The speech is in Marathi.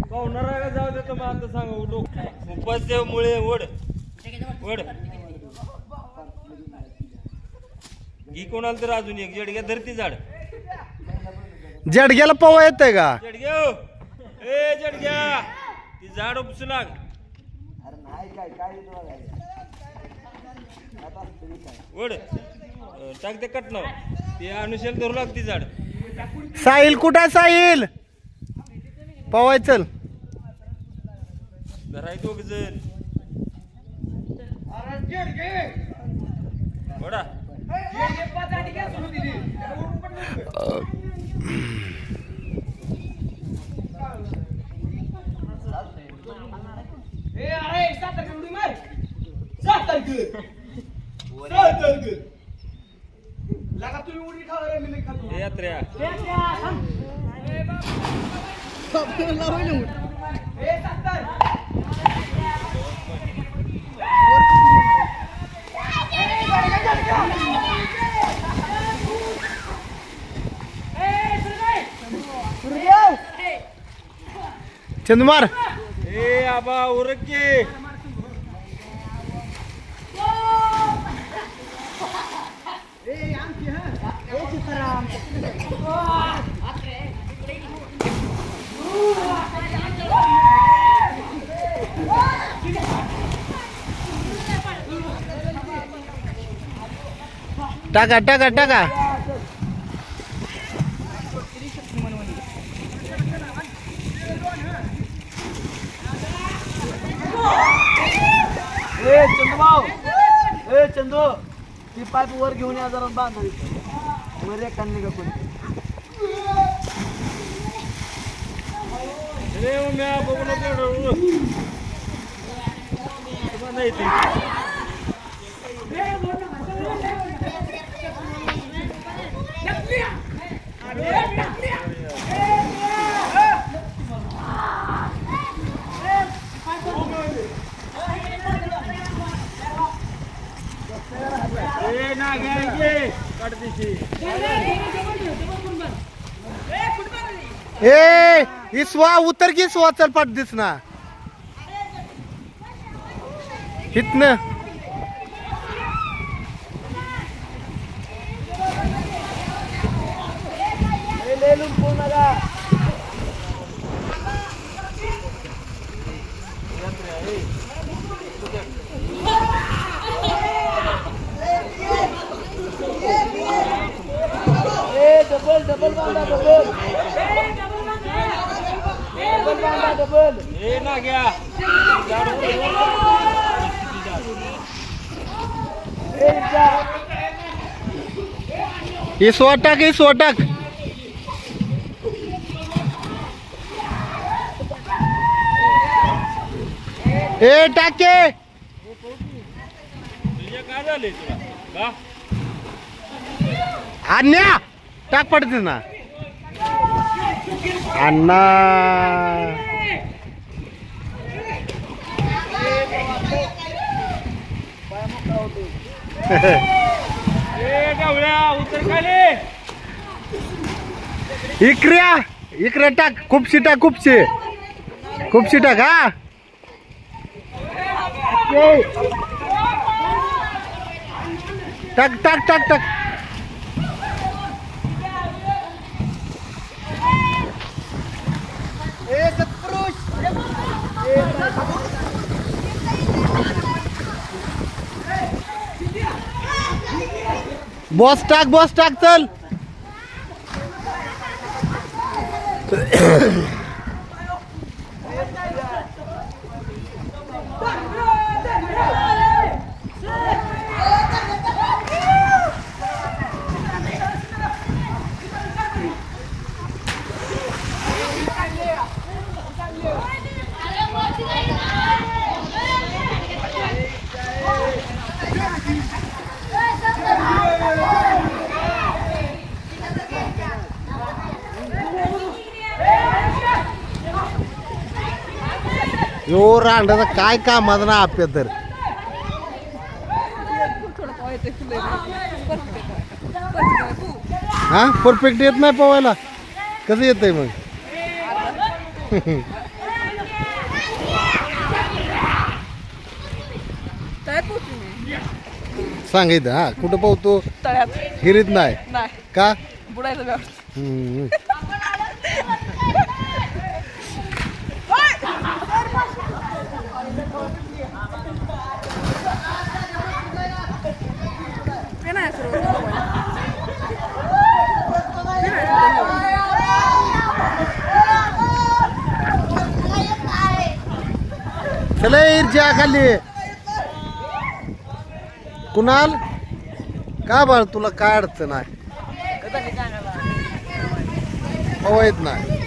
पाहुणारा जाऊ देतो मग आता सांग उठो उपास मुळे ओढ ओढ घी कोणाला तर अजून एक जडग्या धरती झाड जडग्याला पवा येतंय का जडग्या ए जडग्या ती झाड उपसू लाग ओढ टाक ते कटनाव ते अनुशल धरू लाग ती झाड साहिल कुठं आहे साहिल पवाय चल धराय दोघ जण ओढा यात्रा चंदमार ए आबा उरके टाका टाका टाका चंदू ती पाईप वर घेऊन या जरा बांधा वर एक काढली का कोणी बघू नको ए इसवा उतर की इसवा चल पाठ दिस ना इतन डबल डबल बांधा डबल डबल बांधा डबल ए ना गया इसवा टाक इसवा टाक ए टाके काय झाले तुला अन्या टाक पडते ना अण्णा उतर खाली इकऱ्या इकऱ्या टाक खूपशी टाक खूपशी टाक हा टाक टाक टाक टाक बॉस टाक चल यो रांडाचा काय कामाचा ना आपल्या तर हा परफेक्ट येत नाही पोवायला कसं येतंय मग सांगायचं हा कुठं पोहतो हिरीत नाही का हम्म. चला इरच्या खाली कुणाल का बाळ तुला काय अडचण आहे पोहा येत नाही